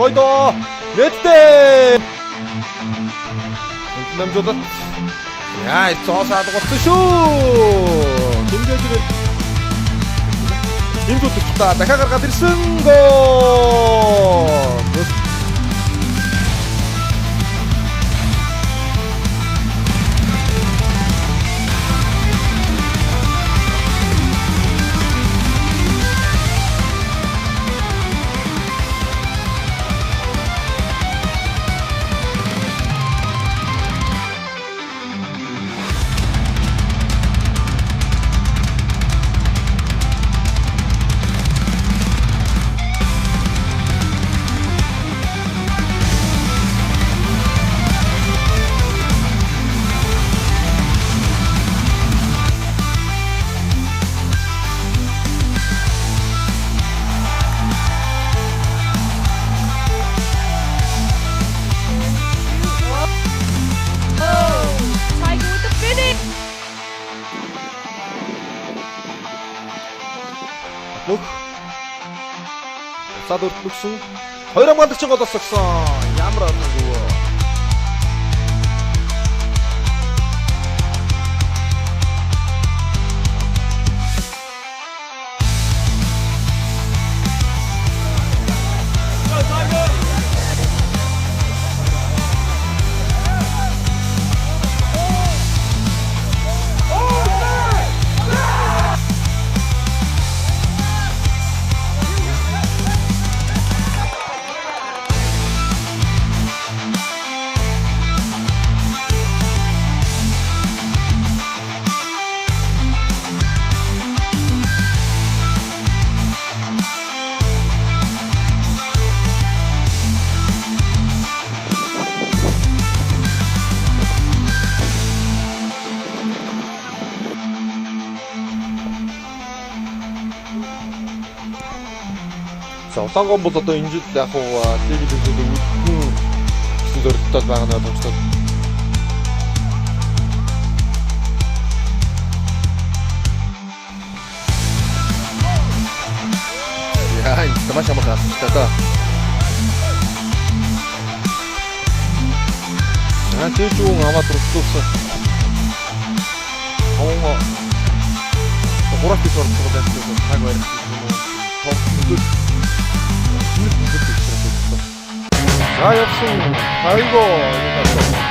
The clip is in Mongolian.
Хойдоо нэттэй намжуудад яа цоосаад гоцсон шүү. Дэмжиж ирээд энэ зүгтээ дахиад гаргаад ирсэн гол. Цаад өртмөгсөн 2 хамгаалагчийн гол осгосон. Ямар аргагүй. За Улаангон бол одоо энэ жил яг уу лигийн төлөвлөлт үлдэн гэсэн зорилттой байгаа нь ойлгомжтой. Яа, энэ маш амархан асуултаа та. Тэжүүн аваад руслуулсан. Хонго гурав бис орсон гэдэг цаг барьсан юм уу? 자, 역시 아이고